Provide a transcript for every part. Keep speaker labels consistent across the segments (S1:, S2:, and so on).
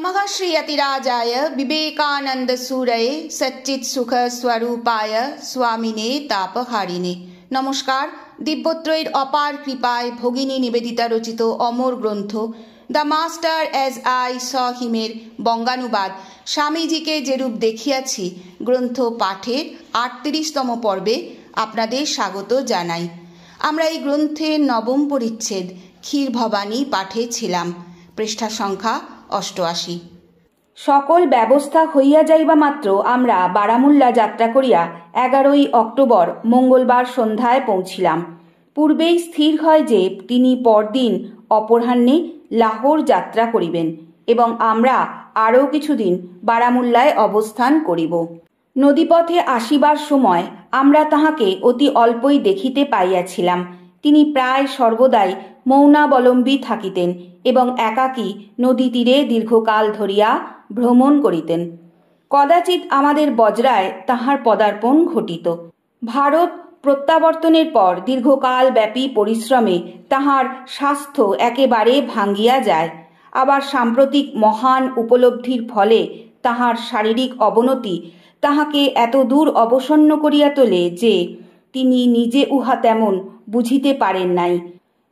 S1: नमः श्रीयतिराजाय विवेकानन्दसूरये सच्चित्सुखस्वरूपाय स्वामिने तापहारिणे। नमस्कार। दिव्यत्रयীর অপার কৃপায় ভগিনী নিবেদিতা রচিত অমর গ্রন্থ the Master as I saw হিমের বঙ্গানুবাদ স্বামীজিকে যেরূপ দেখিয়াছি গ্রন্থ পাঠের ৩৮তম পর্বে আপনাদের স্বাগত জানাই। আমরা এই গ্রন্থের নবম পরিচ্ছেদ ক্ষীর ভবানী পাঠে ছিলাম। পৃষ্ঠা সংখ্যা ৮৮।
S2: সকল ব্যবস্থা হইয়া যাইবা মাত্র আমরা বারামুল্লা যাত্রা করিয়া ১১ই অক্টোবর মঙ্গলবার সন্ধ্যায় পৌঁছিলাম। পূর্বেই স্থির হয় যে তিনি পরদিন অপরাহ্নে লাহোর যাত্রা করিবেন এবং আমরা আরও কিছুদিন বারামুল্লায় অবস্থান করিব। নদীপথে আসিবার সময় আমরা তাহাকে অতি অল্পই দেখিতে পাইয়াছিলাম। তিনি প্রায় সর্বদাই মৌনাবলম্বী থাকিতেন এবং একাকী নদী তীরে দীর্ঘকাল ধরিয়া ভ্রমণ করিতেন। কদাচিৎ আমাদের বজরায় তাহার পদার্পণ ঘটিত। ভারত প্রত্যাবর্তনের পর দীর্ঘকাল ব্যাপী পরিশ্রমে তাহার স্বাস্থ্য একেবারে ভাঙ্গিয়া যায়। আবার সাম্প্রতিক মহান উপলব্ধির ফলে তাহার শারীরিক অবনতি তাহাকে এত দূর অবসন্ন করিয়া তোলে যে তিনি নিজে উহা তেমন বুঝিতে পারেন নাই।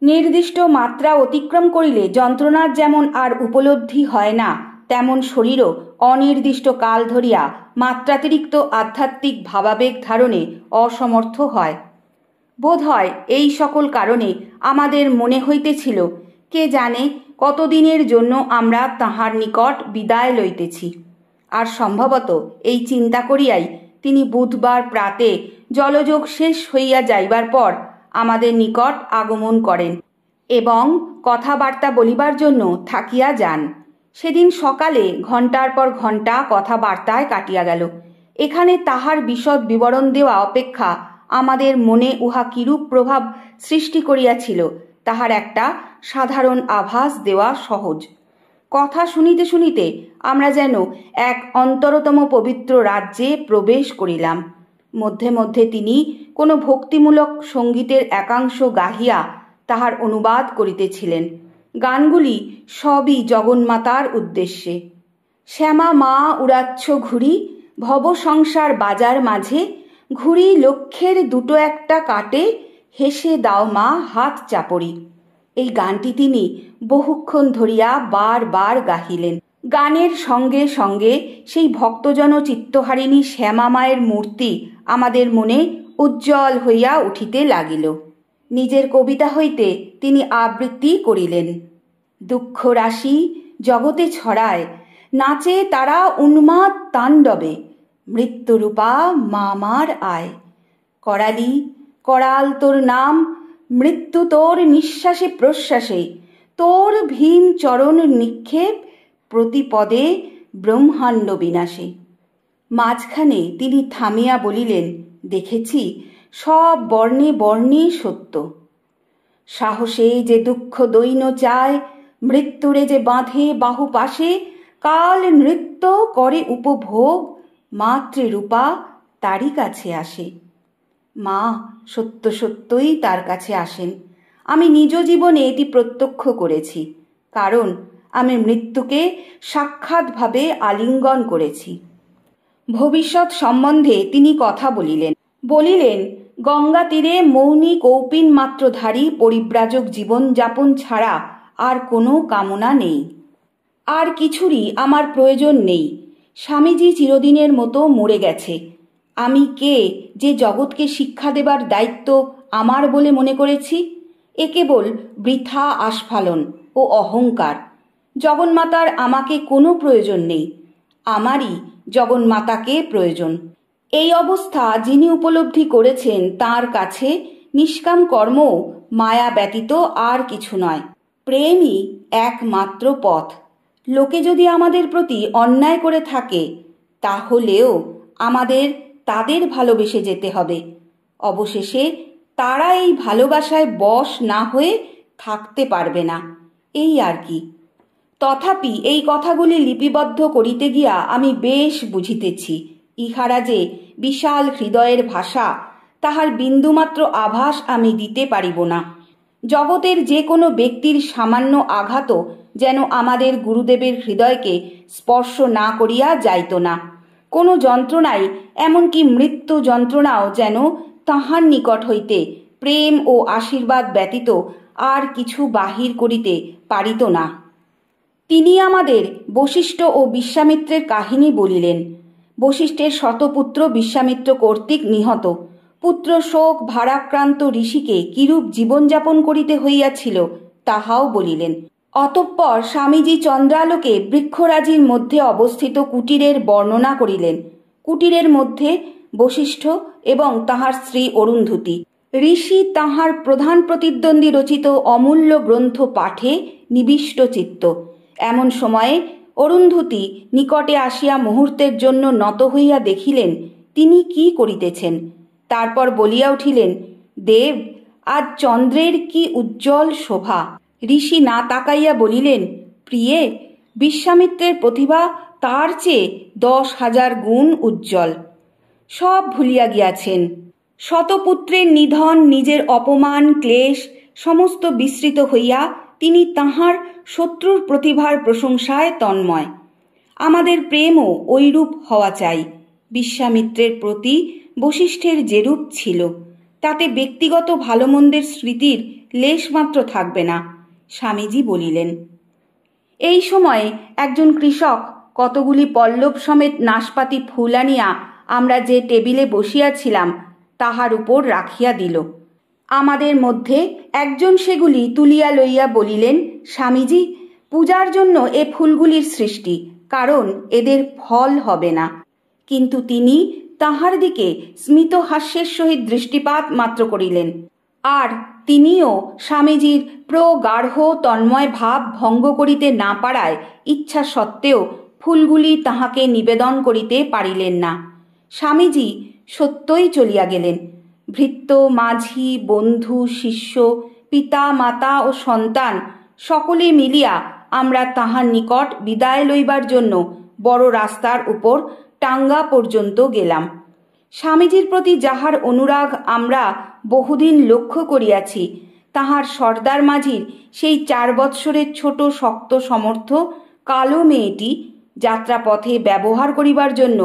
S2: নির্দিষ্ট মাত্রা অতিক্রম করিলে যন্ত্রণার যেমন আর উপলব্ধি হয় না, তেমন শরীরও অনির্দিষ্ট কাল ধরিয়া মাত্রাতিরিক্ত আধ্যাত্মিক ভাবাবেগ ধারণে অসমর্থ হয়। বোধ হয় এই সকল কারণে আমাদের মনে হইতেছিল কে জানে কতদিনের জন্য আমরা তাহার নিকট বিদায় লইতেছি। আর সম্ভবত এই চিন্তা করিয়াই তিনি বুধবার প্রাতে জলযোগ শেষ হইয়া যাইবার পর আমাদের নিকট আগমন করেন এবং কথাবার্তা বলিবার জন্য থাকিয়া যান। সেদিন সকালে ঘণ্টার পর ঘণ্টা কথাবার্তায় কাটিয়া গেল। এখানে তাহার বিশদ বিবরণ দেওয়া অপেক্ষা আমাদের মনে উহা কিরূপ প্রভাব সৃষ্টি করিয়াছিল তাহার একটা সাধারণ আভাস দেওয়া সহজ। কথা শুনিতে শুনিতে আমরা যেন এক অন্তরতম পবিত্র রাজ্যে প্রবেশ করিলাম। মধ্যে মধ্যে তিনি কোনো ভক্তিমূলক সঙ্গীতের একাংশ গাহিয়া তাহার অনুবাদ করিতেছিলেন। গানগুলি সবই জগন্মাতার উদ্দেশ্যে। শ্যামা মা উড়াচ্ছ ঘুড়ি, ভব সংসার বাজার মাঝে, ঘুড়ি লক্ষ্যের দুটো একটা কাটে, হেসে দাও মা হাত চাপড়ি। এই গানটি তিনি বহুক্ষণ ধরিয়া বারবার গাহিলেন। গানের সঙ্গে সঙ্গে সেই ভক্তজন চিত্তহারিণী শ্যামা মায়ের মূর্তি আমাদের মনে উজ্জ্বল হইয়া উঠিতে লাগিল। নিজের কবিতা হইতে তিনি আবৃত্তি করিলেন। দুঃখ রাশি জগতে ছড়ায়, নাচে তারা উন্মাদ তাণ্ডবে, মৃত্যুরূপা মামার আয়। করালি করাল তোর নাম, মৃত্যু তোর নিঃশ্বাসে প্রশ্বাসে, তোর ভীম চরণ নিক্ষেপ, প্রতিপদে ব্রহ্মাণ্ড বিনাশে। মাঝখানে তিনি থামিয়া বলিলেন, দেখেছি সব বর্ণে বর্ণে সত্য। সাহসে যে দুঃখ দৈন্য চায়, মৃত্যুরে যে বাঁধে বাহু পাশে, কাল নৃত্য করে উপভোগ, মাতৃরূপা তারই কাছে আসে। মা সত্য সত্যই তার কাছে আসেন। আমি নিজ জীবনে এটি প্রত্যক্ষ করেছি, কারণ আমি মৃত্যুকে সাক্ষাৎভাবে আলিঙ্গন করেছি। ভবিষ্যৎ সম্বন্ধে তিনি কথা বলিলেন গঙ্গা তীরে মৌনী কৌপিন মাত্রধারী পরিব্রাজক জীবন যাপন ছাড়া আর কোনো কামনা নেই। আর কিছুরই আমার প্রয়োজন নেই। স্বামীজি চিরদিনের মতো মরে গেছে। আমি কে যে জগৎকে শিক্ষা দেবার দায়িত্ব আমার বলে মনে করেছি? এ কেবল বৃথা আস্ফালন ও অহংকার। জগন্মাতার আমাকে কোনো প্রয়োজন নেই, আমারই জগন্মাতাকে প্রয়োজন। এই অবস্থা যিনি উপলব্ধি করেছেন তাঁর কাছে নিষ্কাম কর্ম মায়া ব্যতীত আর কিছু নয়। প্রেমই একমাত্র পথ। লোকে যদি আমাদের প্রতি অন্যায় করে থাকে, তাহলেও আমাদের তাদের ভালোবেসে যেতে হবে। অবশেষে তারা এই ভালোবাসায় বশ না হয়ে থাকতে পারবে না, এই আর কি। তথাপি এই কথাগুলি লিপিবদ্ধ করিতে গিয়া আমি বেশ বুঝিতেছি ইহারা যে বিশাল হৃদয়ের ভাষা, তাহার বিন্দুমাত্র আভাস আমি দিতে পারিব না। জগতের যে কোনো ব্যক্তির সামান্য আঘাতও যেন আমাদের গুরুদেবের হৃদয়কে স্পর্শ না করিয়া যাইত না। কোনো যন্ত্রণাই, এমনকি মৃত্যু যন্ত্রণাও যেন তাহার নিকট হইতে প্রেম ও আশীর্বাদ ব্যতীত আর কিছু বাহির করিতে পারিত না। তিনি আমাদের বশিষ্ঠ ও বিশ্বামিত্রের কাহিনী বলিলেন। বশিষ্ঠের শতপুত্র বিশ্বামিত্র কর্তৃক নিহত। পুত্র শোক ভারাক্রান্ত ঋষিকে কিরূপ জীবনযাপন করিতে হইয়াছিল তাহাও বলিলেন। অতঃপর স্বামীজি চন্দ্রালোকে বৃক্ষরাজির মধ্যে অবস্থিত কুটিরের বর্ণনা করিলেন। কুটিরের মধ্যে বশিষ্ঠ এবং তাহার স্ত্রী অরুন্ধতী। ঋষি তাহার প্রধান প্রতিদ্বন্দ্বী রচিত অমূল্য গ্রন্থ পাঠে নিবিষ্ট চিত্ত। এমন সময়ে অরুন্ধতী নিকটে আসিয়া মুহূর্তের জন্য নত হইয়া দেখিলেন তিনি কি করিতেছেন। তারপর বলিয়া উঠিলেন, দেব, আজ চন্দ্রের কি উজ্জ্বল শোভা। ঋষি না তাকাইয়া বলিলেন, প্রিয়ে, বিশ্বামিত্রের প্রতিভা তার চেয়ে 10,000 গুণ উজ্জ্বল। সব ভুলিয়া গিয়াছেন। শতপুত্রের নিধন, নিজের অপমান, ক্লেশ সমস্ত বিস্মৃত হইয়া তিনি তাহার শত্রুর প্রতিভার প্রশংসায় তন্ময়। আমাদের প্রেমও ঐরূপ হওয়া চাই। বিশ্বামিত্রের প্রতি বশিষ্ঠের যেরূপ ছিল, তাতে ব্যক্তিগত ভালো মন্দের স্মৃতির লেশমাত্র থাকবে না, স্বামীজি বলিলেন। এই সময়ে একজন কৃষক কতগুলি পল্লব সমেত নাশপাতি ফুল আনিয়া আমরা যে টেবিলে বসিয়াছিলাম তাহার উপর রাখিয়া দিল। আমাদের মধ্যে একজন সেগুলি তুলিয়া লইয়া বলিলেন, স্বামীজি, পূজার জন্য এ ফুলগুলির সৃষ্টি, কারণ এদের ফল হবে না। কিন্তু তিনি তাহার দিকে স্মিত হাস্যের সহিত দৃষ্টিপাত মাত্র করিলেন। আর তিনিও স্বামীজির প্রগাঢ় তন্ময় ভাব ভঙ্গ করিতে না পারায় ইচ্ছা সত্ত্বেও ফুলগুলি তাহাকে নিবেদন করিতে পারিলেন না। স্বামীজি সত্যই চলিয়া গেলেন। ভৃত্য, মাঝি, বন্ধু, শিষ্য, পিতা, মাতা ও সন্তান সকলে মিলিয়া আমরা তাহার নিকট বিদায় লইবার জন্য বড় রাস্তার উপর টাঙ্গা পর্যন্ত গেলাম। স্বামীজির প্রতি যাহার অনুরাগ আমরা বহুদিন লক্ষ্য করিয়াছি, তাহার সর্দার মাঝির সেই 4 বৎসরের ছোট শক্ত সমর্থ কালো মেয়েটি যাত্রাপথে ব্যবহার করিবার জন্য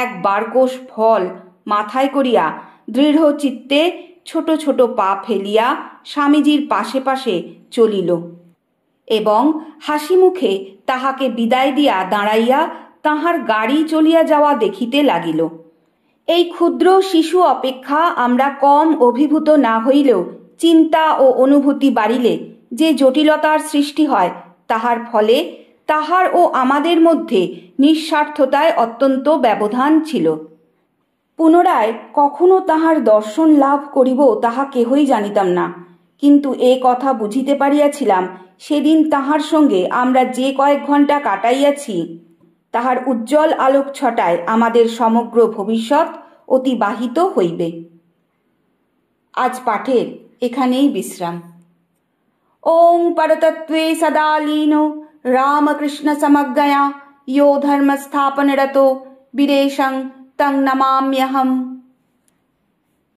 S2: এক বারকোশ ফল মাথায় করিয়া দৃঢ় চিত্তে ছোট ছোট পা ফেলিয়া স্বামীজির পাশে পাশে চলিল এবং হাসি মুখে তাহাকে বিদায় দিয়া দাঁড়াইয়া তাহার গাড়ি চলিয়া যাওয়া দেখিতে লাগিল। এই ক্ষুদ্র শিশু অপেক্ষা আমরা কম অভিভূত না হইলেও চিন্তা ও অনুভূতি বাড়িলে যে জটিলতার সৃষ্টি হয়, তাহার ফলে তাহার ও আমাদের মধ্যে নিঃস্বার্থতায় অত্যন্ত ব্যবধান ছিল। পুনরায় কখনো তাহার দর্শন লাভ করিব তাহা কেহই জানিতাম না, কিন্তু এ কথা বুঝিতে পারিয়াছিলাম সেদিন তাহার সঙ্গে আমরা যে কয়েক ঘণ্টা কাটাইয়াছি তাহার উজ্জ্বল আলোক ছটায় আমাদের সমগ্র ভবিষ্যৎ অতিবাহিত হইবে। আজ পাঠের এখানেই বিশ্রাম। ওং পরতত্ত্বে সদা লীনো রামকৃষ্ণ সমজ্ঞয়া ইয়ো ধর্ম স্থাপনরতো বীরেশং তং নমাম্যহম।